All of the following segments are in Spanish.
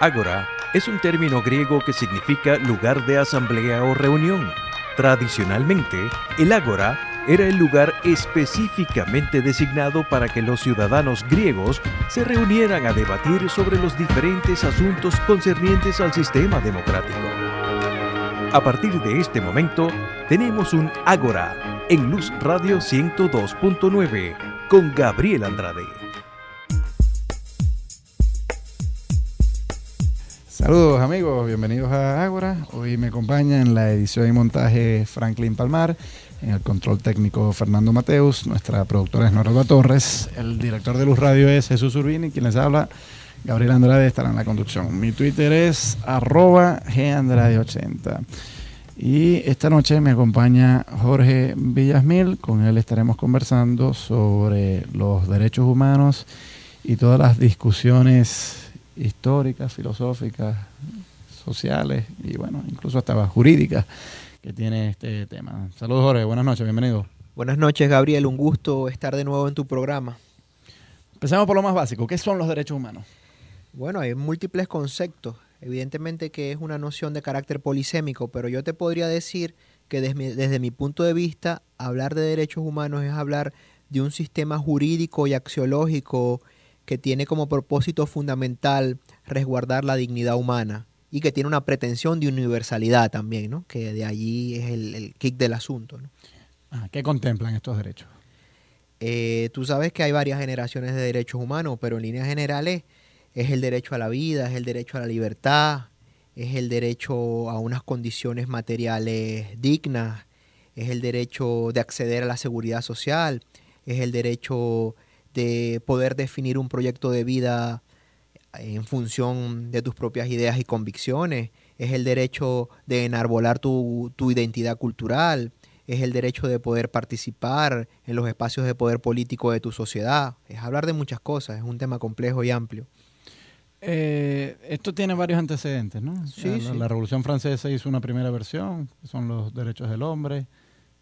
Ágora es un término griego que significa lugar de asamblea o reunión. Tradicionalmente, el ágora era el lugar específicamente designado para que los ciudadanos griegos se reunieran a debatir sobre los diferentes asuntos concernientes al sistema democrático. A partir de este momento, tenemos un Ágora en Luz Radio 102.9 con Gabriel Andrade. Saludos amigos, bienvenidos a Ágora. Hoy me acompaña en la edición y montaje Franklin Palmar, en el control técnico Fernando Mateus, nuestra productora es Noralba Torres, el director de Luz Radio es Jesús Urbini, quien les habla, Gabriel Andrade estará en la conducción. Mi Twitter es @gandrade80. Y esta noche me acompaña Jorge Villasmil, con él estaremos conversando sobre los derechos humanos y todas las discusiones históricas, filosóficas, sociales y bueno, incluso hasta jurídicas que tiene este tema. Saludos Jorge, buenas noches, bienvenido. Buenas noches Gabriel, un gusto estar de nuevo en tu programa. Empecemos por lo más básico, ¿qué son los derechos humanos? Bueno, hay múltiples conceptos, evidentemente que es una noción de carácter polisémico, pero yo te podría decir que desde mi punto de vista, hablar de derechos humanos es hablar de un sistema jurídico y axiológico que tiene como propósito fundamental resguardar la dignidad humana y que tiene una pretensión de universalidad también, ¿no? Que de allí es el kick del asunto, ¿no? ¿Qué contemplan estos derechos? Tú sabes que hay varias generaciones de derechos humanos, pero en líneas generales es el derecho a la vida, es el derecho a la libertad, es el derecho a unas condiciones materiales dignas, es el derecho de acceder a la seguridad social, es el derecho de poder definir un proyecto de vida en función de tus propias ideas y convicciones, es el derecho de enarbolar tu identidad cultural, es el derecho de poder participar en los espacios de poder político de tu sociedad. Es hablar de muchas cosas, es un tema complejo y amplio. Esto tiene varios antecedentes, ¿no? Sí, La Revolución Francesa hizo una primera versión, que son los derechos del hombre.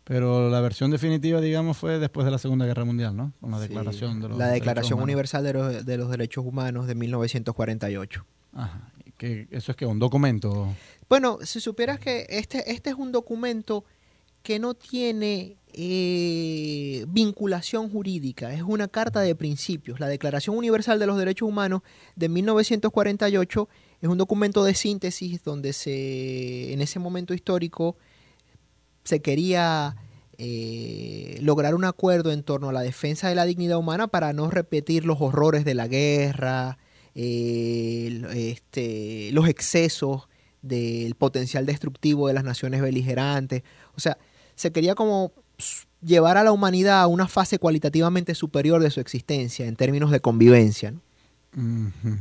Pero la versión definitiva, digamos, fue después de la Segunda Guerra Mundial, ¿no? Con la Declaración de los La Declaración Derechos Universal de los Derechos Humanos de 1948. Ajá. ¿Eso es que un documento? Bueno, si supieras que este es un documento que no tiene vinculación jurídica, es una carta de principios. La Declaración Universal de los Derechos Humanos de 1948 es un documento de síntesis donde en ese momento histórico se quería lograr un acuerdo en torno a la defensa de la dignidad humana para no repetir los horrores de la guerra, los excesos del potencial destructivo de las naciones beligerantes. O sea, se quería como llevar a la humanidad a una fase cualitativamente superior de su existencia en términos de convivencia, ¿no? Uh-huh.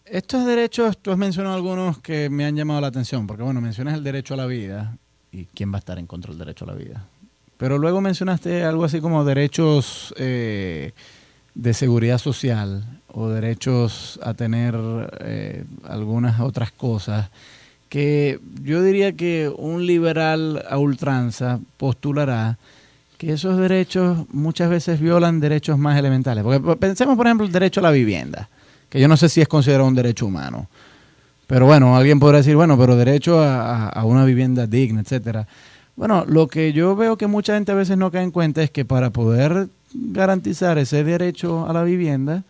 Estos derechos, tú has mencionado algunos que me han llamado la atención, porque bueno, mencionas el derecho a la vida. ¿Y quién va a estar en contra del derecho a la vida? Pero luego mencionaste algo así como derechos de seguridad social o derechos a tener algunas otras cosas que yo diría que un liberal a ultranza postulará que esos derechos muchas veces violan derechos más elementales. Porque pensemos, por ejemplo, el derecho a la vivienda, que yo no sé si es considerado un derecho humano. Pero bueno, alguien podrá decir, bueno, pero derecho a una vivienda digna, etcétera. Bueno, lo que yo veo que mucha gente a veces no cae en cuenta es que para poder garantizar ese derecho a la vivienda,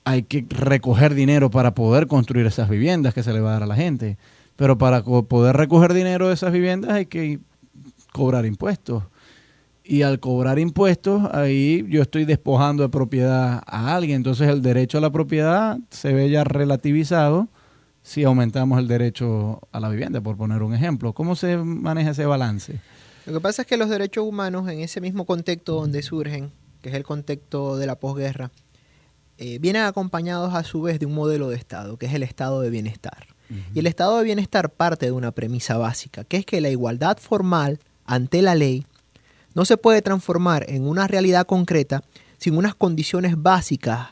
hay que recoger dinero para poder construir esas viviendas que se le va a dar a la gente. Pero para poder recoger dinero de esas viviendas hay que cobrar impuestos. Y al cobrar impuestos, ahí yo estoy despojando de propiedad a alguien. Entonces el derecho a la propiedad se ve ya relativizado si aumentamos el derecho a la vivienda, por poner un ejemplo. ¿Cómo se maneja ese balance? Lo que pasa es que los derechos humanos, en ese mismo contexto donde surgen, que es el contexto de la posguerra, vienen acompañados a su vez de un modelo de Estado, que es el estado de bienestar. Uh-huh. Y el estado de bienestar parte de una premisa básica, que es que la igualdad formal ante la ley no se puede transformar en una realidad concreta sin unas condiciones básicas,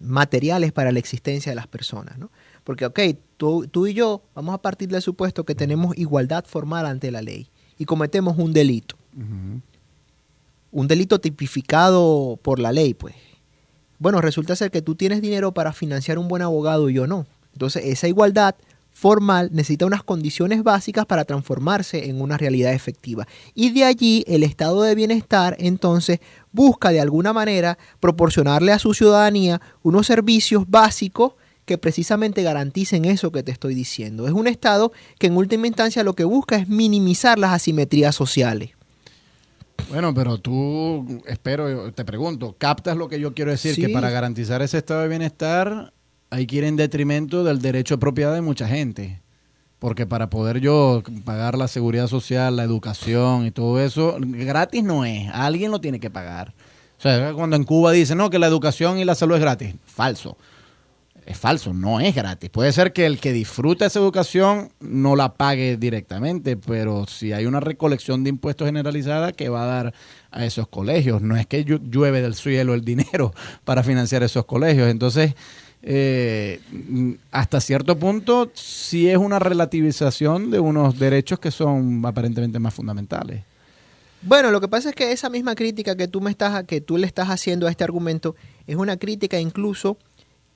materiales para la existencia de las personas, ¿no? Porque, ok, tú y yo vamos a partir del supuesto que tenemos igualdad formal ante la ley y cometemos un delito. Uh-huh. Un delito tipificado por la ley, pues. bueno, resulta ser que tú tienes dinero para financiar un buen abogado y yo no. Entonces, esa igualdad formal necesita unas condiciones básicas para transformarse en una realidad efectiva. Y de allí el estado de bienestar entonces busca de alguna manera proporcionarle a su ciudadanía unos servicios básicos que precisamente garanticen eso que te estoy diciendo. Es un estado que en última instancia lo que busca es minimizar las asimetrías sociales. Bueno, pero tú, te pregunto, ¿captas lo que yo quiero decir? Sí. Que para garantizar ese estado de bienestar hay que ir en detrimento del derecho de propiedad de mucha gente. Porque para poder yo pagar la seguridad social, la educación y todo eso, gratis no es. Alguien lo tiene que pagar. O sea, cuando en Cuba dicen, no, que la educación y la salud es gratis. Falso. Es falso, no es gratis. Puede ser que el que disfruta esa educación no la pague directamente, pero si hay una recolección de impuestos generalizada que va a dar a esos colegios. No es que llueve del cielo el dinero para financiar esos colegios. Entonces, hasta cierto punto sí es una relativización de unos derechos que son aparentemente más fundamentales. Bueno, lo que pasa es que esa misma crítica que tú le estás haciendo a este argumento es una crítica incluso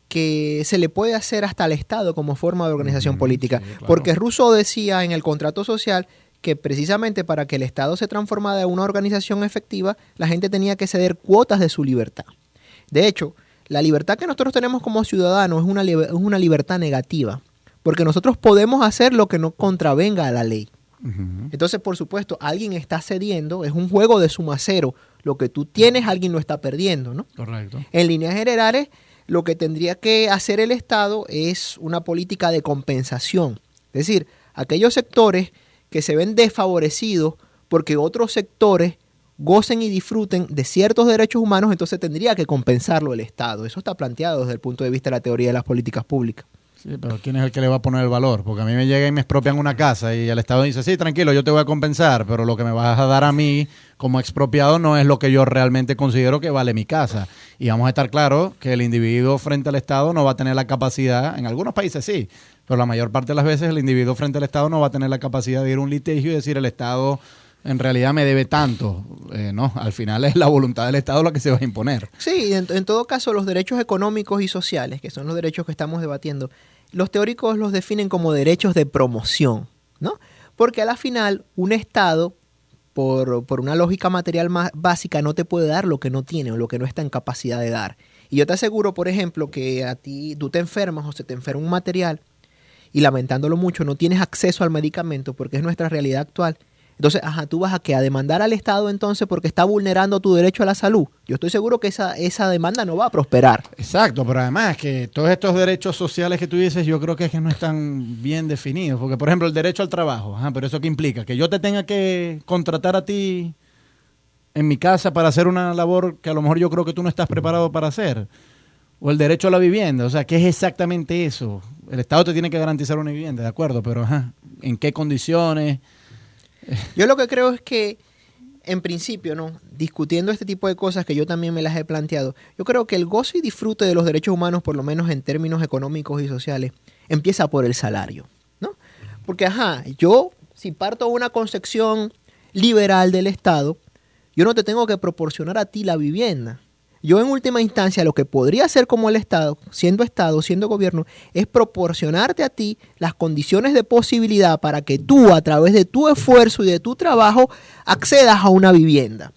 que se le puede hacer hasta al Estado como forma de organización política. Sí, claro. Porque Rousseau decía en el contrato social que precisamente para que el Estado se transformara en una organización efectiva, la gente tenía que ceder cuotas de su libertad. De hecho, la libertad que nosotros tenemos como ciudadanos es una libertad negativa, porque nosotros podemos hacer lo que no contravenga a la ley. Uh-huh. Entonces, por supuesto, alguien está cediendo, es un juego de suma cero. Lo que tú tienes, alguien lo está perdiendo, ¿no? Correcto. En líneas generales, lo que tendría que hacer el Estado es una política de compensación. Es decir, aquellos sectores que se ven desfavorecidos porque otros sectores gocen y disfruten de ciertos derechos humanos, entonces tendría que compensarlo el Estado. Eso está planteado desde el punto de vista de la teoría de las políticas públicas. Sí, pero ¿quién es el que le va a poner el valor? Porque a mí me llega y me expropian una casa y el Estado dice, sí, tranquilo, yo te voy a compensar, pero lo que me vas a dar a mí como expropiado no es lo que yo realmente considero que vale mi casa. Y vamos a estar claros que el individuo frente al Estado no va a tener la capacidad, en algunos países sí, pero la mayor parte de las veces el individuo frente al Estado no va a tener la capacidad de ir a un litigio y decir el Estado en realidad me debe tanto. No, al final es la voluntad del Estado la que se va a imponer. Sí, en todo caso, los derechos económicos y sociales, que son los derechos que estamos debatiendo, los teóricos los definen como derechos de promoción, ¿no? Porque a la final un Estado, por una lógica material más básica, no te puede dar lo que no tiene o lo que no está en capacidad de dar. Y yo te aseguro, por ejemplo, que a ti tú te enfermas o se te enferma un material y lamentándolo mucho no tienes acceso al medicamento porque es nuestra realidad actual. Entonces, tú vas a demandar al Estado entonces porque está vulnerando tu derecho a la salud. Yo estoy seguro que esa demanda no va a prosperar. Exacto, pero además que todos estos derechos sociales que tú dices, yo creo que es que no están bien definidos. Porque, por ejemplo, el derecho al trabajo, pero ¿eso qué implica? Que yo te tenga que contratar a ti en mi casa para hacer una labor que a lo mejor yo creo que tú no estás preparado para hacer. O el derecho a la vivienda, o sea, ¿qué es exactamente eso? El Estado te tiene que garantizar una vivienda, de acuerdo, pero ¿en qué condiciones? Yo lo que creo es que, en principio, ¿no? Discutiendo este tipo de cosas que yo también me las he planteado, yo creo que el gozo y disfrute de los derechos humanos, por lo menos en términos económicos y sociales, empieza por el salario, ¿no? Porque, yo, si parto de una concepción liberal del Estado, yo no te tengo que proporcionar a ti la vivienda. Yo, en última instancia, lo que podría hacer como el Estado, siendo gobierno, es proporcionarte a ti las condiciones de posibilidad para que tú, a través de tu esfuerzo y de tu trabajo, accedas a una vivienda.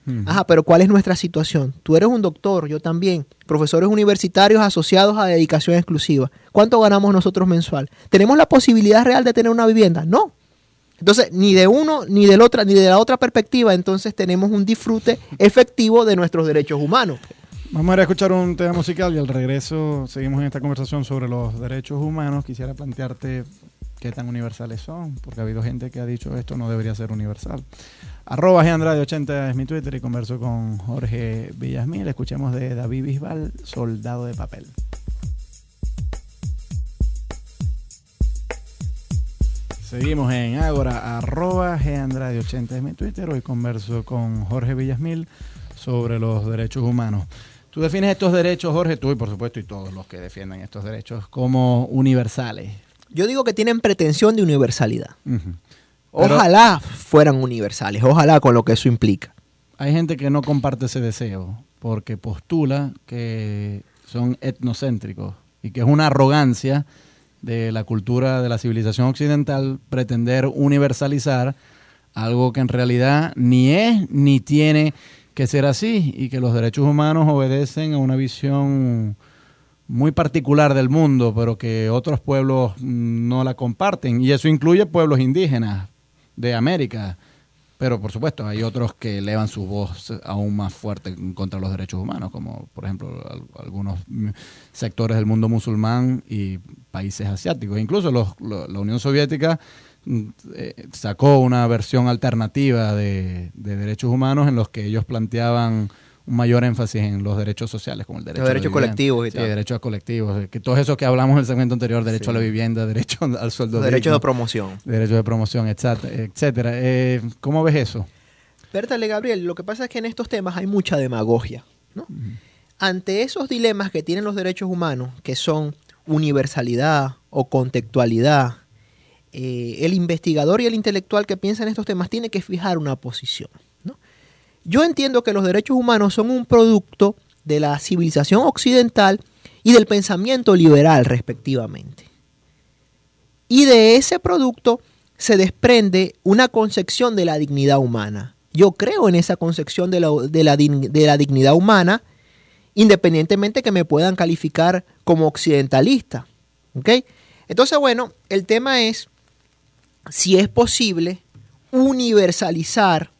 Pero ¿cuál es nuestra situación? Tú eres un doctor, yo también, profesores universitarios asociados a dedicación exclusiva. ¿Cuánto ganamos nosotros mensual? ¿Tenemos la posibilidad real de tener una vivienda? No. Entonces, ni de uno, ni de la otra perspectiva, entonces tenemos un disfrute efectivo de nuestros derechos humanos. Vamos a ir a escuchar un tema musical y al regreso seguimos en esta conversación sobre los derechos humanos. Quisiera plantearte qué tan universales son, porque ha habido gente que ha dicho esto no debería ser universal. @GAndrade80 es mi Twitter y converso con Jorge Villasmil. Escuchemos de David Bisbal, Soldado de Papel. Seguimos en Ágora, @GAndrade80 es mi Twitter. Hoy converso con Jorge Villasmil sobre los derechos humanos. Tú defines estos derechos, Jorge, tú y por supuesto y todos los que defienden estos derechos, como universales. Yo digo que tienen pretensión de universalidad. Uh-huh. Ojalá fueran universales, ojalá con lo que eso implica. Hay gente que no comparte ese deseo porque postula que son etnocéntricos y que es una arrogancia de la cultura de la civilización occidental pretender universalizar algo que en realidad ni es ni tiene que ser así, y que los derechos humanos obedecen a una visión muy particular del mundo, pero que otros pueblos no la comparten, y eso incluye pueblos indígenas de América. Pero, por supuesto, hay otros que elevan su voz aún más fuerte contra los derechos humanos, como, por ejemplo, algunos sectores del mundo musulmán y países asiáticos. Incluso la Unión Soviética sacó una versión alternativa de derechos humanos en los que ellos planteaban un mayor énfasis en los derechos sociales, como el derecho los derechos colectivos y sí, tal. derechos colectivos. Que todos esos que hablamos en el segmento anterior, derecho Sí. a la vivienda, derecho al sueldo Los digno, derechos de promoción. derechos de promoción, etcétera. ¿Cómo ves eso? Pértale, Gabriel, lo que pasa es que en estos temas hay mucha demagogia, ¿no? Ante esos dilemas que tienen los derechos humanos, que son universalidad o contextualidad, el investigador y el intelectual que piensa en estos temas tiene que fijar una posición, ¿no? Yo entiendo que los derechos humanos son un producto de la civilización occidental y del pensamiento liberal, respectivamente. Y de ese producto se desprende una concepción de la dignidad humana. Yo creo en esa concepción de la dignidad humana, independientemente que me puedan calificar como occidentalista. ¿Ok? Entonces, bueno, el tema es si es posible universalizar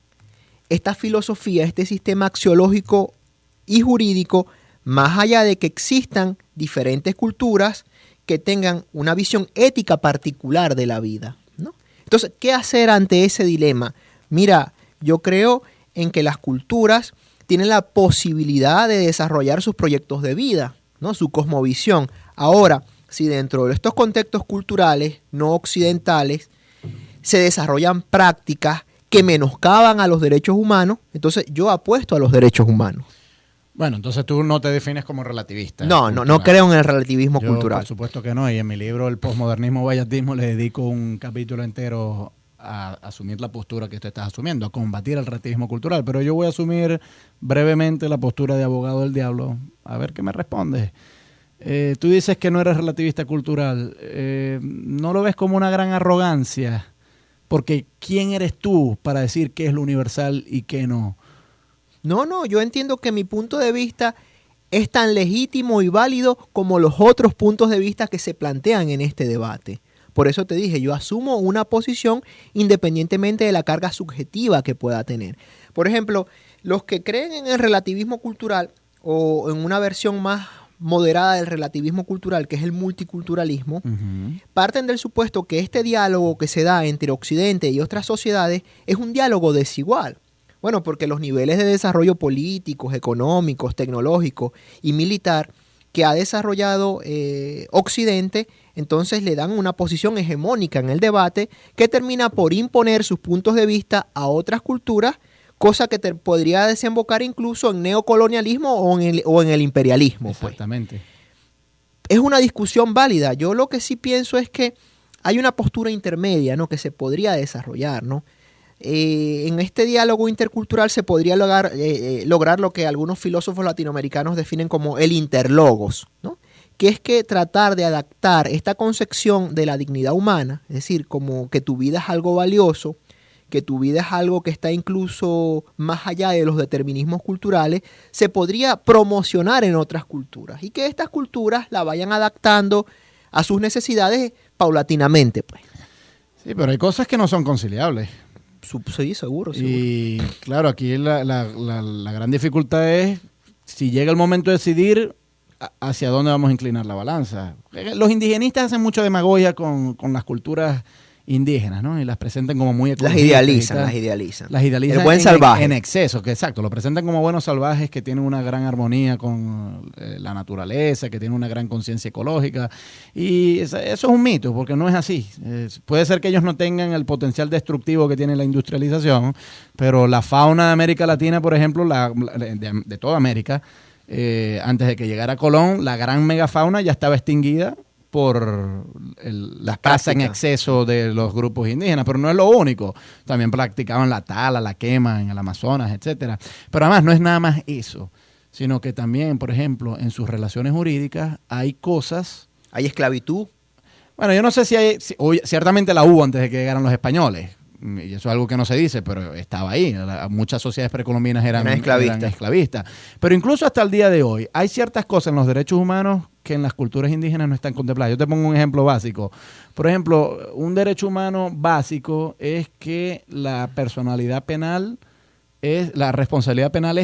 esta filosofía, este sistema axiológico y jurídico, más allá de que existan diferentes culturas que tengan una visión ética particular de la vida, ¿no? Entonces, ¿qué hacer ante ese dilema? Mira, yo creo en que las culturas tienen la posibilidad de desarrollar sus proyectos de vida, ¿no? Su cosmovisión. Ahora, si dentro de estos contextos culturales no occidentales se desarrollan prácticas que menoscaban a los derechos humanos, entonces yo apuesto a los derechos humanos. Bueno, entonces tú no te defines como relativista. No creo en el relativismo cultural. Por supuesto que no, y en mi libro El posmodernismo valladismo le dedico un capítulo entero a asumir la postura que usted está asumiendo, a combatir el relativismo cultural, pero yo voy a asumir brevemente la postura de abogado del diablo, a ver qué me responde. Tú dices que no eres relativista cultural, ¿no lo ves como una gran arrogancia? Porque ¿quién eres tú para decir qué es lo universal y qué no? No, yo entiendo que mi punto de vista es tan legítimo y válido como los otros puntos de vista que se plantean en este debate. Por eso te dije, yo asumo una posición independientemente de la carga subjetiva que pueda tener. Por ejemplo, los que creen en el relativismo cultural o en una versión más moderada del relativismo cultural, que es el multiculturalismo, parten del supuesto que este diálogo que se da entre Occidente y otras sociedades es un diálogo desigual. Bueno, porque los niveles de desarrollo políticos, económicos, tecnológicos y militar que ha desarrollado Occidente, entonces le dan una posición hegemónica en el debate que termina por imponer sus puntos de vista a otras culturas, cosa que podría desembocar incluso en neocolonialismo o en el imperialismo. Exactamente. Pues. Es una discusión válida. Yo lo que sí pienso es que hay una postura intermedia, ¿no?, que se podría desarrollar, ¿no? En este diálogo intercultural se podría lograr lo que algunos filósofos latinoamericanos definen como el interlogos, ¿no? Que es que tratar de adaptar esta concepción de la dignidad humana, es decir, como que tu vida es algo valioso, que tu vida es algo que está incluso más allá de los determinismos culturales, se podría promocionar en otras culturas y que estas culturas la vayan adaptando a sus necesidades paulatinamente, pues. Sí, pero hay cosas que no son conciliables. Sí, seguro. Y claro, aquí la gran dificultad es si llega el momento de decidir hacia dónde vamos a inclinar la balanza. Los indigenistas hacen mucha demagogia con las culturas indígenas, ¿no? Y las presentan como muy ecologistas. Las idealizan. El buen salvaje. En exceso, que exacto. Lo presentan como buenos salvajes que tienen una gran armonía con la naturaleza, que tienen una gran conciencia ecológica. Y eso es un mito, porque no es así. Puede ser que ellos no tengan el potencial destructivo que tiene la industrialización, pero la fauna de América Latina, por ejemplo, de toda América, antes de que llegara Colón, la gran megafauna ya estaba extinguida por la caza en exceso de los grupos indígenas, pero no es lo único. También practicaban la tala, la quema en el Amazonas, etcétera. Pero además no es nada más eso, sino que también, por ejemplo, en sus relaciones jurídicas hay cosas... Hay esclavitud. Bueno, yo no sé si hay... ciertamente la hubo antes de que llegaran los españoles. Y eso es algo que no se dice, pero estaba ahí. Muchas sociedades precolombinas eran esclavistas. Pero incluso hasta el día de hoy, hay ciertas cosas en los derechos humanos que en las culturas indígenas no están contempladas. Yo te pongo un ejemplo básico. Por ejemplo, un derecho humano básico es que la responsabilidad penal es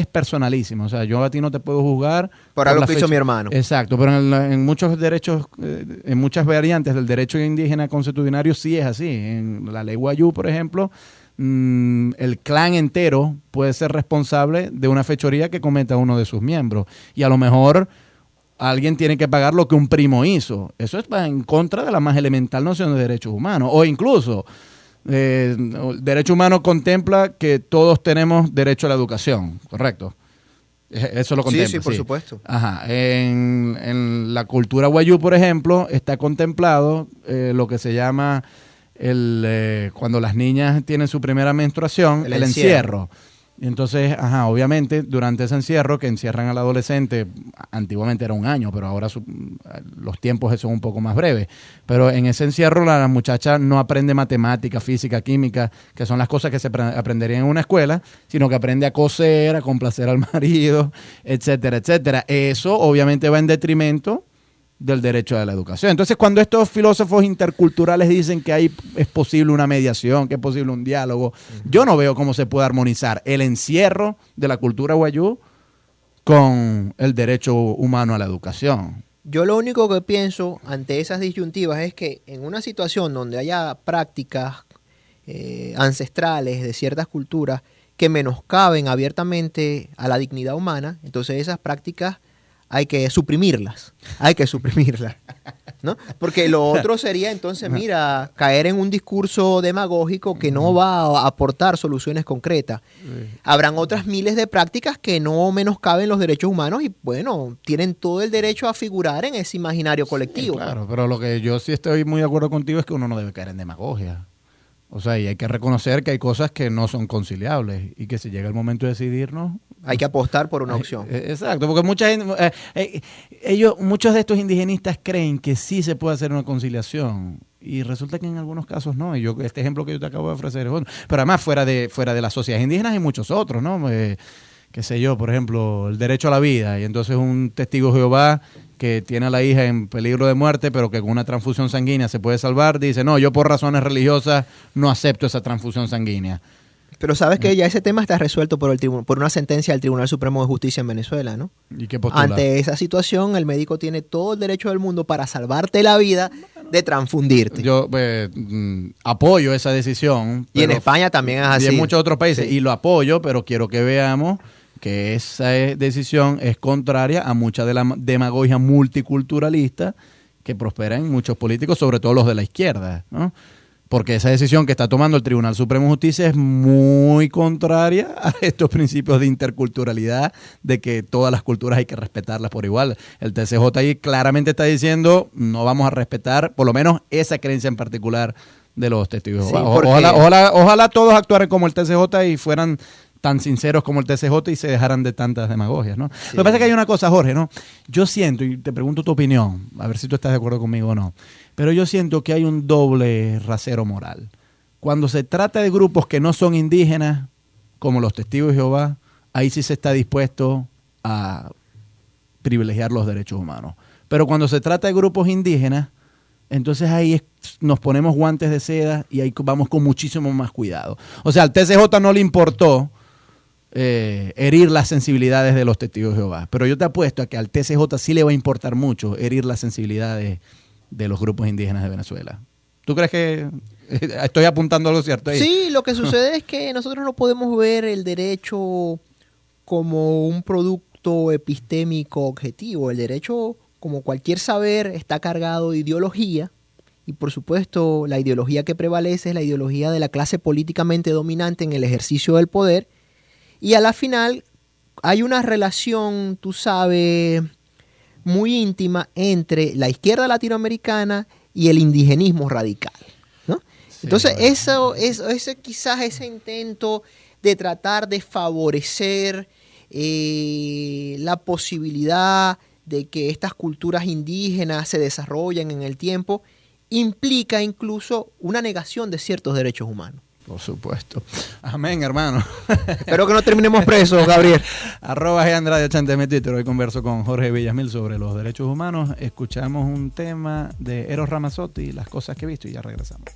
personalísima. O sea, yo a ti no te puedo juzgar por algo que hizo mi hermano. Exacto, pero en muchos derechos, en muchas variantes del derecho indígena consuetudinario sí es así. En la ley Wayuu, por ejemplo, el clan entero puede ser responsable de una fechoría que cometa uno de sus miembros. Y a lo mejor alguien tiene que pagar lo que un primo hizo. Eso está en contra de la más elemental noción de derechos humanos. O incluso... el derecho humano contempla que todos tenemos derecho a la educación, ¿correcto? Eso lo contempla. Sí, por supuesto. Ajá. En la cultura wayuu, por ejemplo, está contemplado lo que se llama cuando las niñas tienen su primera menstruación, el encierro. Y entonces, obviamente, durante ese encierro, que encierran al adolescente, antiguamente era un año, pero ahora los tiempos son un poco más breves. Pero en ese encierro la muchacha no aprende matemática, física, química, que son las cosas que se aprenderían en una escuela, sino que aprende a coser, a complacer al marido, etcétera, etcétera. Eso obviamente va en detrimento del derecho a la educación. Entonces, cuando estos filósofos interculturales dicen que es posible una mediación, que es posible un diálogo, yo no veo cómo se puede armonizar el encierro de la cultura wayuu con el derecho humano a la educación. Yo lo único que pienso ante esas disyuntivas es que en una situación donde haya prácticas ancestrales de ciertas culturas que menoscaben abiertamente a la dignidad humana, entonces esas prácticas hay que suprimirlas, ¿no? Porque lo otro sería entonces, mira, caer en un discurso demagógico que no va a aportar soluciones concretas. Habrán otras miles de prácticas que no menoscaben los derechos humanos y, bueno, tienen todo el derecho a figurar en ese imaginario colectivo. Claro, pero lo que yo sí estoy muy de acuerdo contigo es que uno no debe caer en demagogia. O sea, y hay que reconocer que hay cosas que no son conciliables y que si llega el momento de decidirnos... Hay que apostar por una opción. Exacto, porque muchos de estos indigenistas creen que sí se puede hacer una conciliación y resulta que en algunos casos no. Y este ejemplo que yo te acabo de ofrecer es otro. Pero además fuera de las sociedades indígenas hay muchos otros, ¿no? Qué sé yo, por ejemplo, el derecho a la vida. Y entonces un testigo de Jehová que tiene a la hija en peligro de muerte, pero que con una transfusión sanguínea se puede salvar, dice, no, yo por razones religiosas no acepto esa transfusión sanguínea. Pero sabes que ya ese tema está resuelto por una sentencia del Tribunal Supremo de Justicia en Venezuela, ¿no? ¿Y qué postula? Ante esa situación, el médico tiene todo el derecho del mundo para salvarte la vida de transfundirte. Yo apoyo esa decisión. Y en España también es así. Y en muchos otros países. Sí. Y lo apoyo, pero quiero que veamos que esa decisión es contraria a mucha de la demagogia multiculturalista que prospera en muchos políticos, sobre todo los de la izquierda, ¿no? Porque esa decisión que está tomando el Tribunal Supremo de Justicia es muy contraria a estos principios de interculturalidad, de que todas las culturas hay que respetarlas por igual. El TCJ ahí claramente está diciendo, no vamos a respetar, por lo menos esa creencia en particular de los testigos. Sí, ojalá todos actuaran como el TCJ y fueran tan sinceros como el TCJ y se dejaran de tantas demagogias, ¿no? Sí. Lo que pasa es que hay una cosa, Jorge, ¿no? Yo siento, y te pregunto tu opinión, a ver si tú estás de acuerdo conmigo o no, pero yo siento que hay un doble rasero moral. Cuando se trata de grupos que no son indígenas, como los testigos de Jehová, ahí sí se está dispuesto a privilegiar los derechos humanos. Pero cuando se trata de grupos indígenas, entonces ahí nos ponemos guantes de seda y ahí vamos con muchísimo más cuidado. O sea, al TCJ no le importó herir las sensibilidades de los testigos de Jehová, pero yo te apuesto a que al TCJ sí le va a importar mucho herir las sensibilidades de los grupos indígenas de Venezuela. ¿Tú crees que estoy apuntando a lo cierto ahí? Sí, lo que sucede es que nosotros no podemos ver el derecho como un producto epistémico objetivo. El derecho, como cualquier saber, está cargado de ideología y, por supuesto, la ideología que prevalece es la ideología de la clase políticamente dominante en el ejercicio del poder y a la final hay una relación, tú sabes, muy íntima entre la izquierda latinoamericana y el indigenismo radical, ¿no? Sí, entonces, bueno, eso quizás ese intento de tratar de favorecer la posibilidad de que estas culturas indígenas se desarrollen en el tiempo, implica incluso una negación de ciertos derechos humanos. Por supuesto. Amén, hermano. Espero que no terminemos presos, Gabriel. @Andrade80 en mi Twitter. Hoy converso con Jorge Villasmil sobre los derechos humanos. Escuchamos un tema de Eros Ramazzotti, Las cosas que he visto, y ya regresamos.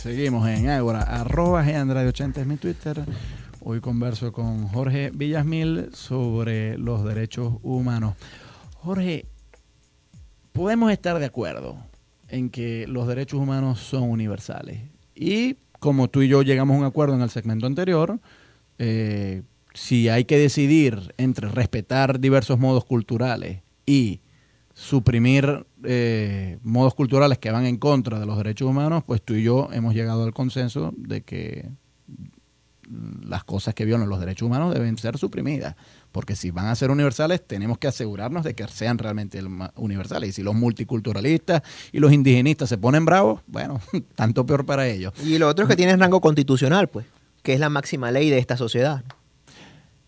Seguimos en Ágora. @Andrade80 es mi Twitter. Hoy converso con Jorge Villasmil sobre los derechos humanos. Jorge, podemos estar de acuerdo en que los derechos humanos son universales. Y como tú y yo llegamos a un acuerdo en el segmento anterior, si hay que decidir entre respetar diversos modos culturales y suprimir modos culturales que van en contra de los derechos humanos, pues tú y yo hemos llegado al consenso de que las cosas que violan los derechos humanos deben ser suprimidas, porque si van a ser universales tenemos que asegurarnos de que sean realmente universales, y si los multiculturalistas y los indigenistas se ponen bravos, bueno, tanto peor para ellos. Y lo otro es que tiene rango constitucional, pues, que es la máxima ley de esta sociedad.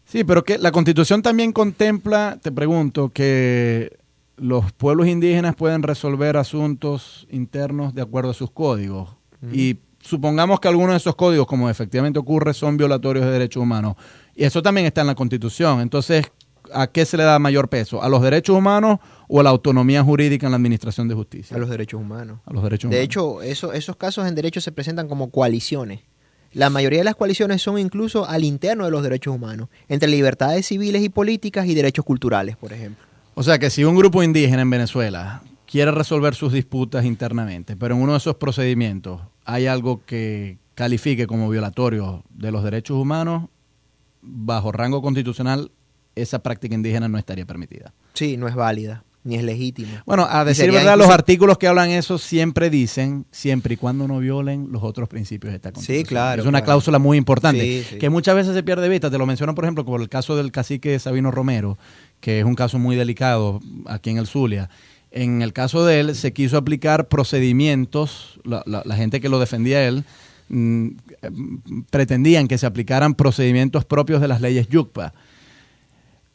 Sí, pero que la Constitución también contempla, te pregunto, que los pueblos indígenas pueden resolver asuntos internos de acuerdo a sus códigos. Y supongamos que algunos de esos códigos, como efectivamente ocurre, son violatorios de derechos humanos. Y eso también está en la Constitución. Entonces, ¿a qué se le da mayor peso? ¿A los derechos humanos o a la autonomía jurídica en la administración de justicia? A los derechos humanos. A los derechos humanos. De hecho, esos casos en derecho se presentan como coaliciones. La mayoría de las coaliciones son incluso al interno de los derechos humanos, entre libertades civiles y políticas y derechos culturales, por ejemplo. O sea que si un grupo indígena en Venezuela quiere resolver sus disputas internamente, pero en uno de esos procedimientos hay algo que califique como violatorio de los derechos humanos, bajo rango constitucional, esa práctica indígena no estaría permitida. Sí, no es válida, ni es legítima. Bueno, a decir verdad, incluso... los artículos que hablan eso siempre dicen, siempre y cuando no violen los otros principios de esta Constitución. Sí, claro. Es una cláusula muy importante, sí. que muchas veces se pierde de vista. Te lo menciono, por ejemplo, por el caso del cacique Sabino Romero, que es un caso muy delicado aquí en el Zulia. En el caso de él, se quiso aplicar procedimientos, la gente que lo defendía a él, pretendían que se aplicaran procedimientos propios de las leyes Yucpa.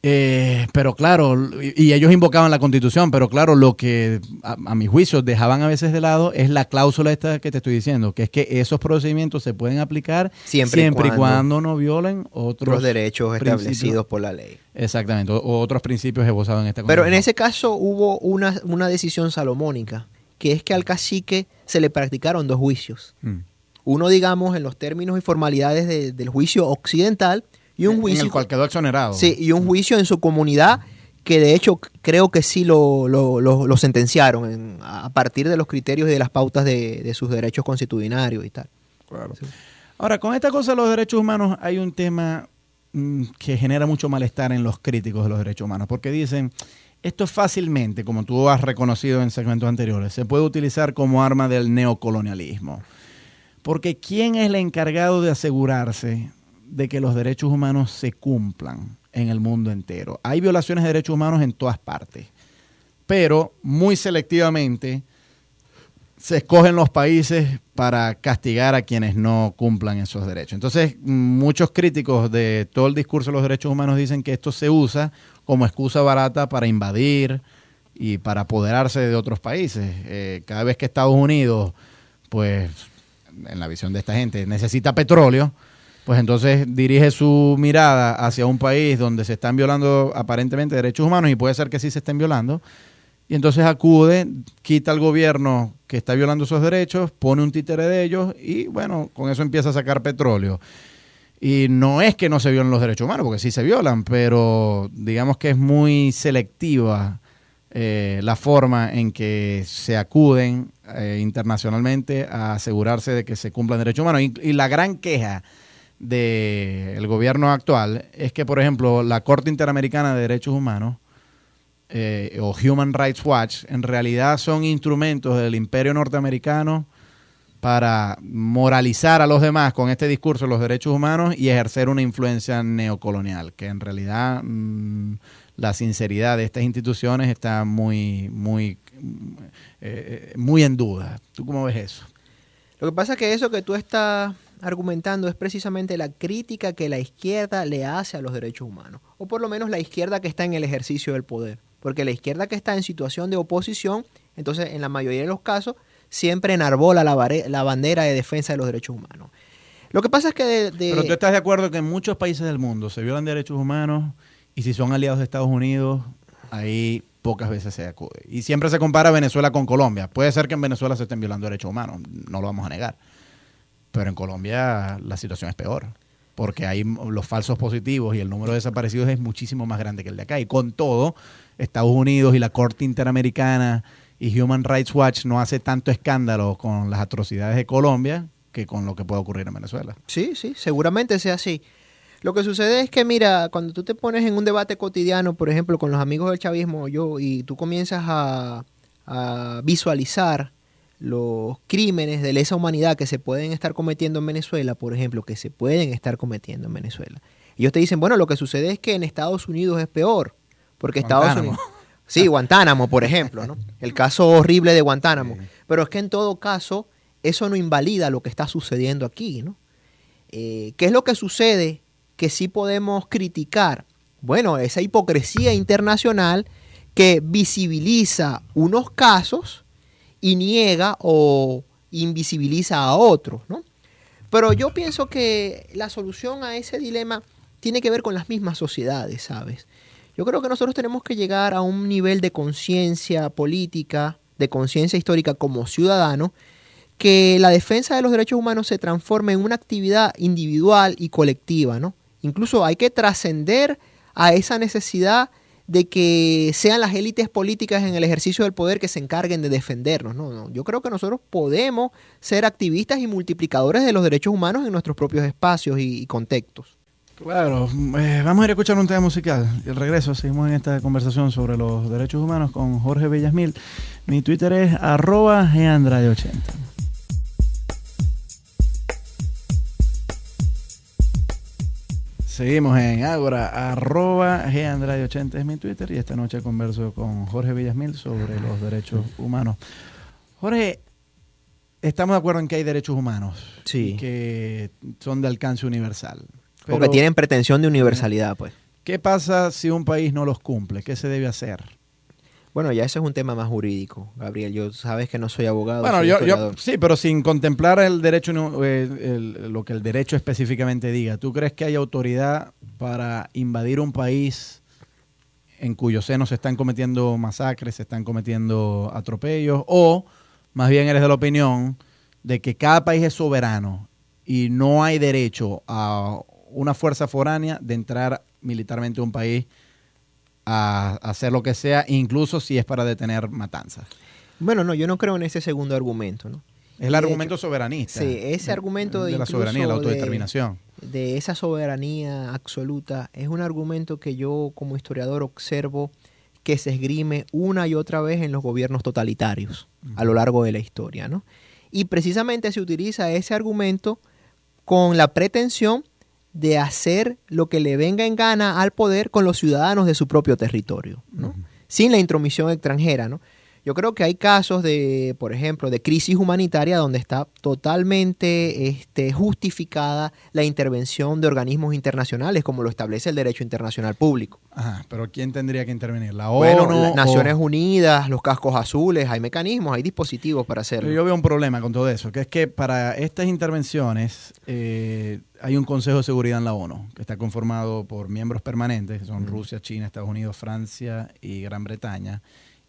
Pero claro, y ellos invocaban la Constitución, pero claro, lo que a mi juicio dejaban a veces de lado es la cláusula esta que te estoy diciendo, que es que esos procedimientos se pueden aplicar siempre y cuando no violen otros derechos establecidos por la ley. Exactamente, o otros principios esbozados en esta Pero Constitución. en ese caso hubo una decisión salomónica, que es que al cacique se le practicaron 2 juicios. Uno, digamos, en los términos y formalidades del juicio occidental, y un juicio en el cual quedó exonerado. Sí, y un juicio en su comunidad que de hecho creo que sí lo sentenciaron a partir de los criterios y de las pautas de sus derechos constitucionarios y tal. Claro. Sí. Ahora, con esta cosa de los derechos humanos hay un tema que genera mucho malestar en los críticos de los derechos humanos, porque dicen, esto fácilmente, como tú has reconocido en segmentos anteriores, se puede utilizar como arma del neocolonialismo. Porque ¿quién es el encargado de asegurarse de que los derechos humanos se cumplan en el mundo entero? Hay violaciones de derechos humanos en todas partes, pero muy selectivamente se escogen los países para castigar a quienes no cumplan esos derechos. Entonces, muchos críticos de todo el discurso de los derechos humanos dicen que esto se usa como excusa barata para invadir y para apoderarse de otros países. Cada vez que Estados Unidos, pues, en la visión de esta gente, necesita petróleo, pues entonces dirige su mirada hacia un país donde se están violando aparentemente derechos humanos, y puede ser que sí se estén violando, y entonces acude, quita al gobierno que está violando esos derechos, pone un títere de ellos y bueno, con eso empieza a sacar petróleo. Y no es que no se violen los derechos humanos, porque sí se violan, pero digamos que es muy selectiva la forma en que se acuden internacionalmente a asegurarse de que se cumplan derechos humanos. Y la gran queja del gobierno actual es que, por ejemplo, la Corte Interamericana de Derechos Humanos o Human Rights Watch en realidad son instrumentos del imperio norteamericano para moralizar a los demás con este discurso de los derechos humanos y ejercer una influencia neocolonial, que en realidad la sinceridad de estas instituciones está muy en duda. ¿Tú cómo ves eso? Lo que pasa es que eso que tú estás argumentando es precisamente la crítica que la izquierda le hace a los derechos humanos, o por lo menos la izquierda que está en el ejercicio del poder, porque la izquierda que está en situación de oposición, entonces en la mayoría de los casos, siempre enarbola la bandera de defensa de los derechos humanos. Lo que pasa es que Pero tú estás de acuerdo que en muchos países del mundo se violan derechos humanos y si son aliados de Estados Unidos, ahí pocas veces se acude. Y siempre se compara Venezuela con Colombia. Puede ser que en Venezuela se estén violando derechos humanos, no lo vamos a negar. Pero en Colombia la situación es peor, porque hay los falsos positivos y el número de desaparecidos es muchísimo más grande que el de acá. Y con todo, Estados Unidos y la Corte Interamericana y Human Rights Watch no hace tanto escándalo con las atrocidades de Colombia que con lo que puede ocurrir en Venezuela. Sí, seguramente sea así. Lo que sucede es que, mira, cuando tú te pones en un debate cotidiano, por ejemplo, con los amigos del chavismo, y tú comienzas a visualizar los crímenes de lesa humanidad que se pueden estar cometiendo en Venezuela, por ejemplo, que se pueden estar cometiendo en Venezuela. Ellos te dicen, bueno, lo que sucede es que en Estados Unidos es peor, porque Estados Unidos... Sí, Guantánamo, por ejemplo, ¿no? El caso horrible de Guantánamo. Sí. Pero es que en todo caso, eso no invalida lo que está sucediendo aquí, ¿no? ¿Qué es lo que sucede que sí podemos criticar? Bueno, esa hipocresía internacional que visibiliza unos casos y niega o invisibiliza a otros, ¿no? Pero yo pienso que la solución a ese dilema tiene que ver con las mismas sociedades, ¿sabes? Yo creo que nosotros tenemos que llegar a un nivel de conciencia política, de conciencia histórica como ciudadanos, que la defensa de los derechos humanos se transforme en una actividad individual y colectiva, ¿no? Incluso hay que trascender a esa necesidad de que sean las élites políticas en el ejercicio del poder que se encarguen de defendernos, ¿no? Yo creo que nosotros podemos ser activistas y multiplicadores de los derechos humanos en nuestros propios espacios y contextos. Claro, vamos a ir a escuchar un tema musical y al regreso seguimos en esta conversación sobre los derechos humanos con Jorge Villasmil. Mi Twitter es @geandrade80. Seguimos en Ágora, @geandrade80 es mi Twitter y esta noche converso con Jorge Villasmil sobre los derechos humanos. Jorge, estamos de acuerdo en que hay derechos humanos, sí, y que son de alcance universal. Pero, o que tienen pretensión de universalidad, pues. ¿Qué pasa si un país no los cumple? ¿Qué se debe hacer? Bueno, ya ese es un tema más jurídico, Gabriel. Yo sabes que no soy abogado. Bueno, yo sí, pero sin contemplar el derecho, lo que el derecho específicamente diga. ¿Tú crees que hay autoridad para invadir un país en cuyo seno se están cometiendo masacres, se están cometiendo atropellos? O más bien eres de la opinión de que cada país es soberano y no hay derecho a una fuerza foránea de entrar militarmente a un país a hacer lo que sea, incluso si es para detener matanzas? Bueno, no, yo no creo en ese segundo argumento, ¿no? Es el argumento soberanista. Sí, ese argumento de la soberanía, la autodeterminación. De esa soberanía absoluta es un argumento que yo como historiador observo que se esgrime una y otra vez en los gobiernos totalitarios a lo largo de la historia, ¿no? Y precisamente se utiliza ese argumento con la pretensión de hacer lo que le venga en gana al poder con los ciudadanos de su propio territorio, ¿no? Sin la intromisión extranjera, ¿no? Yo creo que hay casos de, por ejemplo, de crisis humanitaria donde está totalmente justificada la intervención de organismos internacionales, como lo establece el derecho internacional público. Ajá, pero ¿quién tendría que intervenir? ¿La ONU? Bueno, Naciones Unidas, los cascos azules, hay mecanismos, hay dispositivos para hacerlo. Pero yo veo un problema con todo eso, que es que para estas intervenciones hay un Consejo de Seguridad en la ONU, que está conformado por miembros permanentes, que son Rusia, China, Estados Unidos, Francia y Gran Bretaña,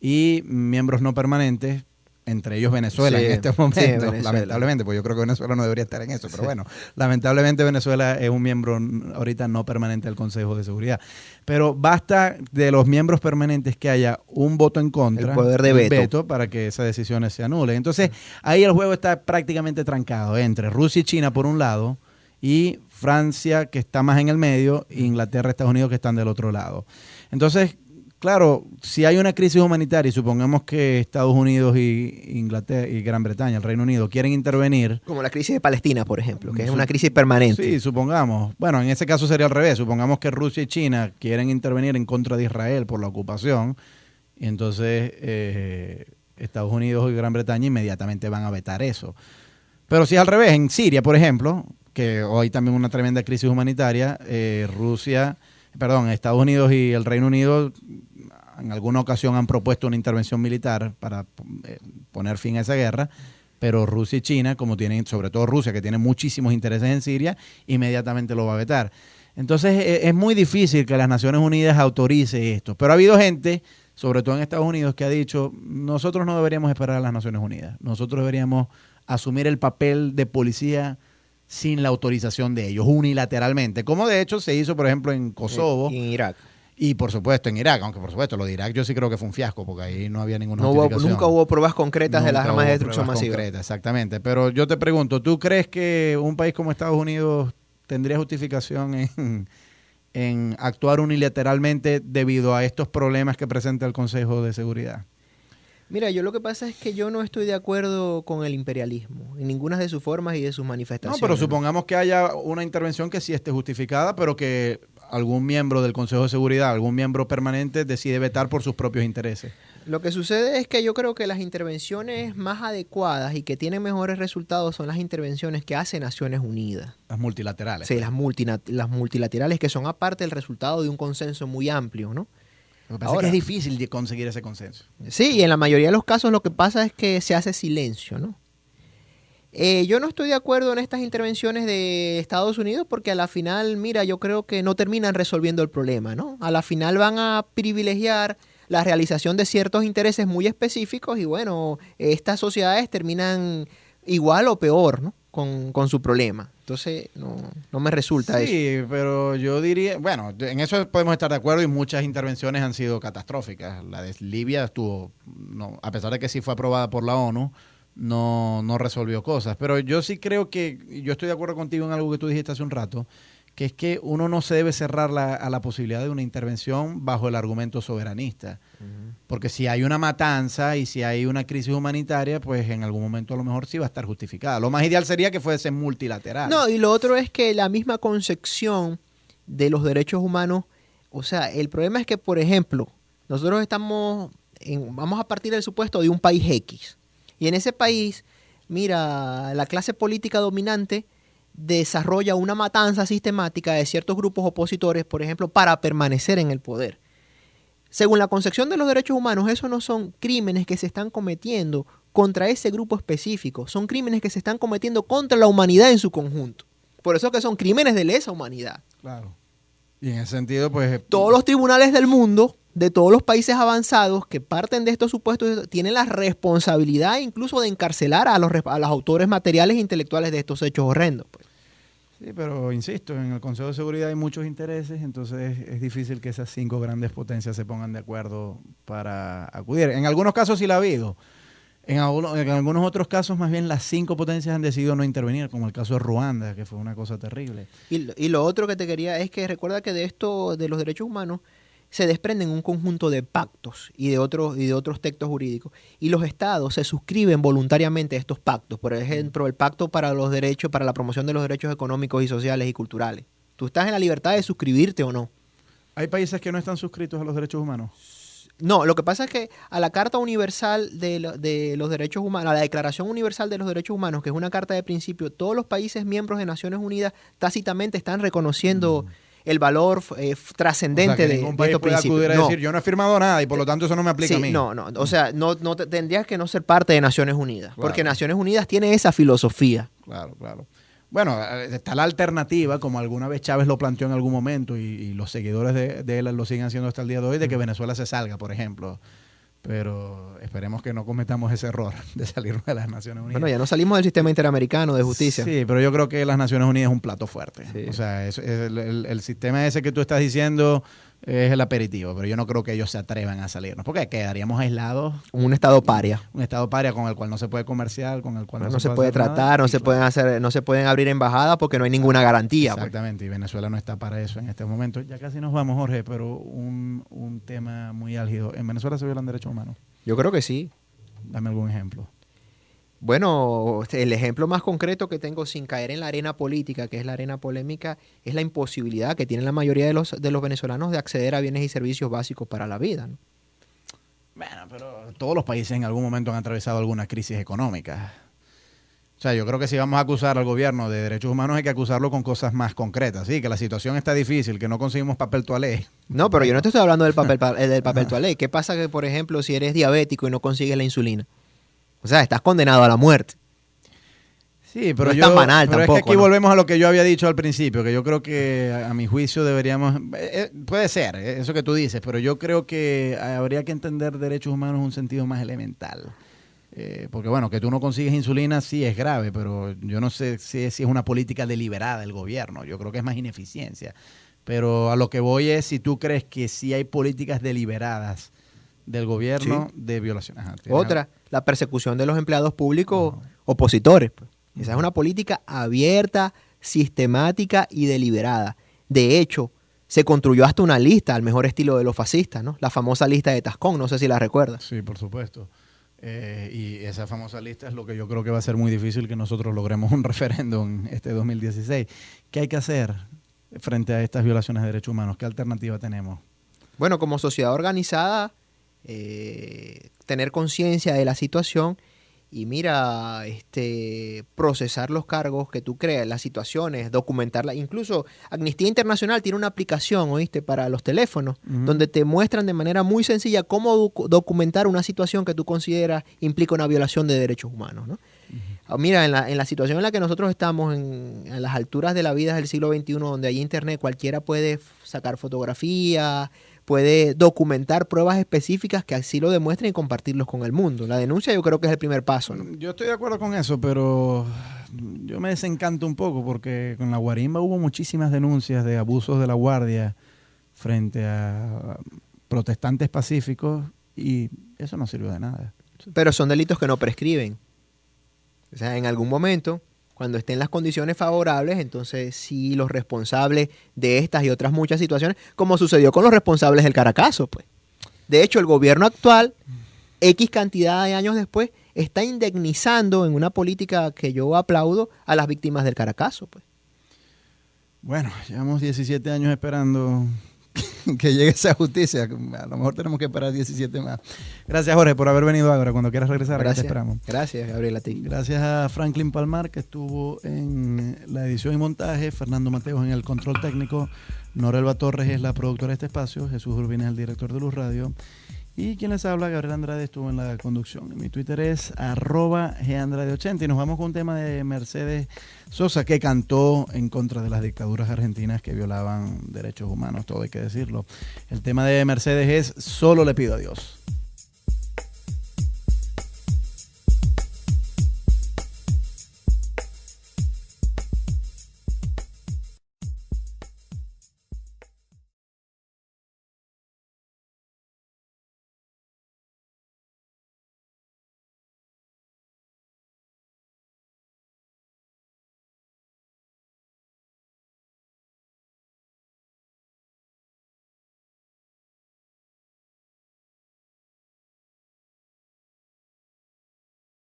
y miembros no permanentes, entre ellos Venezuela, sí, en este momento, sí, lamentablemente, pues yo creo que Venezuela no debería estar en eso, pero bueno, lamentablemente Venezuela es un miembro ahorita no permanente del Consejo de Seguridad. Pero basta de los miembros permanentes que haya un voto en contra, el poder de veto, para que esas decisiones se anulen. Entonces, ahí el juego está prácticamente trancado entre Rusia y China por un lado, y Francia, que está más en el medio, e Inglaterra, Estados Unidos, que están del otro lado. Entonces, claro, si hay una crisis humanitaria y supongamos que Estados Unidos y Inglaterra y Gran Bretaña, el Reino Unido, quieren intervenir. Como la crisis de Palestina, por ejemplo, que es una crisis permanente. Sí, supongamos. Bueno, en ese caso sería al revés. Supongamos que Rusia y China quieren intervenir en contra de Israel por la ocupación. Y entonces Estados Unidos y Gran Bretaña inmediatamente van a vetar eso. Pero si es al revés, en Siria, por ejemplo, que hoy también una tremenda crisis humanitaria, Estados Unidos y el Reino Unido en alguna ocasión han propuesto una intervención militar para poner fin a esa guerra, pero Rusia y China, como tienen, sobre todo Rusia, que tiene muchísimos intereses en Siria, inmediatamente lo va a vetar. Entonces es muy difícil que las Naciones Unidas autorice esto, pero ha habido gente, sobre todo en Estados Unidos, que ha dicho, nosotros no deberíamos esperar a las Naciones Unidas, nosotros deberíamos asumir el papel de policía sin la autorización de ellos, unilateralmente, como de hecho se hizo, por ejemplo, en Kosovo. Y en Irak. Y por supuesto en Irak, aunque por supuesto lo de Irak yo sí creo que fue un fiasco, porque ahí no había ninguna justificación. Nunca hubo pruebas concretas de las armas de destrucción masiva. Exactamente, pero yo te pregunto, ¿tú crees que un país como Estados Unidos tendría justificación en actuar unilateralmente debido a estos problemas que presenta el Consejo de Seguridad? Mira, yo lo que pasa es que yo no estoy de acuerdo con el imperialismo en ninguna de sus formas y de sus manifestaciones. No, pero supongamos que haya una intervención que sí esté justificada, pero que algún miembro del Consejo de Seguridad, algún miembro permanente decide vetar por sus propios intereses. Lo que sucede es que yo creo que las intervenciones más adecuadas y que tienen mejores resultados son las intervenciones que hace Naciones Unidas. Las multilaterales. Sí, las multilaterales, que son aparte el resultado de un consenso muy amplio, ¿no? Lo que pasa es que es difícil de conseguir ese consenso. Sí, y en la mayoría de los casos lo que pasa es que se hace silencio, ¿no? Yo no estoy de acuerdo en estas intervenciones de Estados Unidos porque a la final, mira, yo creo que no terminan resolviendo el problema, ¿no? A la final van a privilegiar la realización de ciertos intereses muy específicos y bueno, estas sociedades terminan igual o peor, ¿no? Con su problema. Entonces, no me resulta eso. Sí, pero yo diría, bueno, en eso podemos estar de acuerdo y muchas intervenciones han sido catastróficas. La de Libia estuvo, no, a pesar de que sí fue aprobada por la ONU, no resolvió cosas. Pero yo sí creo que, yo estoy de acuerdo contigo en algo que tú dijiste hace un rato, que es que uno no se debe cerrar a la posibilidad de una intervención bajo el argumento soberanista. Porque si hay una matanza y si hay una crisis humanitaria, pues en algún momento a lo mejor sí va a estar justificada. Lo más ideal sería que fuese multilateral. No, y lo otro es que la misma concepción de los derechos humanos, o sea, el problema es que, por ejemplo, nosotros vamos a partir del supuesto de un país X. Y en ese país, mira, la clase política dominante desarrolla una matanza sistemática de ciertos grupos opositores, por ejemplo, para permanecer en el poder. Según la concepción de los derechos humanos, esos no son crímenes que se están cometiendo contra ese grupo específico, son crímenes que se están cometiendo contra la humanidad en su conjunto. Por eso que son crímenes de lesa humanidad. Claro. Y en ese sentido, pues... Todos los tribunales del mundo, de todos los países avanzados que parten de estos supuestos, tienen la responsabilidad incluso de encarcelar a los autores materiales e intelectuales de estos hechos horrendos, pues. Sí, pero insisto, en el Consejo de Seguridad hay muchos intereses, entonces es difícil que esas 5 grandes potencias se pongan de acuerdo para acudir. En algunos casos sí la ha habido. En algunos otros casos, más bien, las 5 potencias han decidido no intervenir, como el caso de Ruanda, que fue una cosa terrible. Y lo otro que te quería es que recuerda que de esto, de los derechos humanos, se desprenden un conjunto de pactos y de otros textos jurídicos. Y los estados se suscriben voluntariamente a estos pactos. Por ejemplo, el Pacto para los Derechos, para la promoción de los derechos económicos y sociales y culturales. Tú estás en la libertad de suscribirte o no. ¿Hay países que no están suscritos a los derechos humanos? No, lo que pasa es que a la Carta Universal de los Derechos Humanos, a la Declaración Universal de los Derechos Humanos, que es una carta de principio, todos los países miembros de Naciones Unidas tácitamente están reconociendo el valor trascendente de estos principios. Acudir a decir, yo no he firmado nada y por lo tanto eso no me aplica a mí. No, o sea, tendrías que no ser parte de Naciones Unidas, claro. Porque Naciones Unidas tiene esa filosofía. Claro. Bueno, está la alternativa, como alguna vez Chávez lo planteó en algún momento y los seguidores de él lo siguen haciendo hasta el día de hoy, de que Venezuela se salga, por ejemplo. Pero esperemos que no cometamos ese error de salirnos de las Naciones Unidas. Bueno, ya no salimos del sistema interamericano de justicia. Sí, pero yo creo que las Naciones Unidas es un plato fuerte. Sí. O sea, el sistema ese que tú estás diciendo es el aperitivo, pero yo no creo que ellos se atrevan a salirnos, porque quedaríamos aislados. Un estado paria. Un estado paria con el cual no se puede comerciar, con el cual no se puede tratar, no se pueden abrir embajadas porque no hay ninguna garantía. Exactamente, pues. Y Venezuela no está para eso en este momento. Ya casi nos vamos, Jorge, pero un tema muy álgido. ¿En Venezuela se violan derechos humanos? Yo creo que sí. Dame algún ejemplo. Bueno, el ejemplo más concreto que tengo sin caer en la arena política, que es la arena polémica, es la imposibilidad que tienen la mayoría de los venezolanos de acceder a bienes y servicios básicos para la vida, ¿no? Bueno, pero todos los países en algún momento han atravesado alguna crisis económica. sea, yo creo que si vamos a acusar al gobierno de derechos humanos hay que acusarlo con cosas más concretas. Sí, que la situación está difícil, que no conseguimos papel toalé. No, pero yo no te estoy hablando del papel toalé. ¿Qué pasa que, por ejemplo, si eres diabético y no consigues la insulina? O sea, estás condenado a la muerte. Sí, pero no es tan banal pero tampoco, es que aquí ¿no? volvemos a lo que yo había dicho al principio, que yo creo que a mi juicio deberíamos, puede ser, eso que tú dices, pero yo creo que habría que entender derechos humanos en un sentido más elemental. Porque bueno, que tú no consigues insulina sí es grave, pero yo no sé si es una política deliberada del gobierno, yo creo que es más ineficiencia. Pero a lo que voy es si tú crees que sí hay políticas deliberadas del gobierno de violación. Ajá, Otra, la persecución de los empleados públicos opositores. Pues. Esa es una política abierta, sistemática y deliberada. De hecho, se construyó hasta una lista al mejor estilo de los fascistas, ¿no? La famosa lista de Tascón, no sé si la recuerdas. Sí, por supuesto. Y esa famosa lista es lo que yo creo que va a ser muy difícil que nosotros logremos un referéndum este 2016. ¿Qué hay que hacer frente a estas violaciones de derechos humanos? ¿Qué alternativa tenemos? Bueno, como sociedad organizada, tener conciencia de la situación y mira, procesar los cargos que tú creas, las situaciones, documentarlas. Incluso Amnistía Internacional tiene una aplicación, ¿oíste?, para los teléfonos, donde te muestran de manera muy sencilla cómo documentar una situación que tú consideras implica una violación de derechos humanos, ¿no? Mira, en la situación en la que nosotros estamos, en las alturas de la vida del siglo XXI, donde hay internet, cualquiera puede sacar fotografías, puede documentar pruebas específicas que así lo demuestren y compartirlos con el mundo. La denuncia yo creo que es el primer paso, ¿no? Yo estoy de acuerdo con eso, pero yo me desencanto un poco porque con la guarimba hubo muchísimas denuncias de abusos de la guardia frente a protestantes pacíficos y eso no sirvió de nada. Pero son delitos que no prescriben. O sea, en algún momento, cuando estén las condiciones favorables, entonces sí los responsables de estas y otras muchas situaciones, como sucedió con los responsables del Caracazo, pues. De hecho, el gobierno actual, X cantidad de años después, está indemnizando en una política que yo aplaudo a las víctimas del Caracazo, pues. Bueno, llevamos 17 años esperando que llegue esa justicia. A lo mejor tenemos que esperar 17 más. Gracias, Jorge, por haber venido ahora. Cuando quieras regresar, acá te esperamos. Gracias, Gabriel, a ti. Gracias a Franklin Palmar, que estuvo en la edición y montaje, Fernando Mateos en el control técnico, Norelba Torres es la productora de este espacio, Jesús Urbina es el director de Luz Radio, y quien les habla, Gabriel Andrade, estuvo en la conducción. Mi Twitter es @GAndrade80 y nos vamos con un tema de Mercedes Sosa, que cantó en contra de las dictaduras argentinas que violaban derechos humanos, todo hay que decirlo. El tema de Mercedes es Solo le pido a Dios.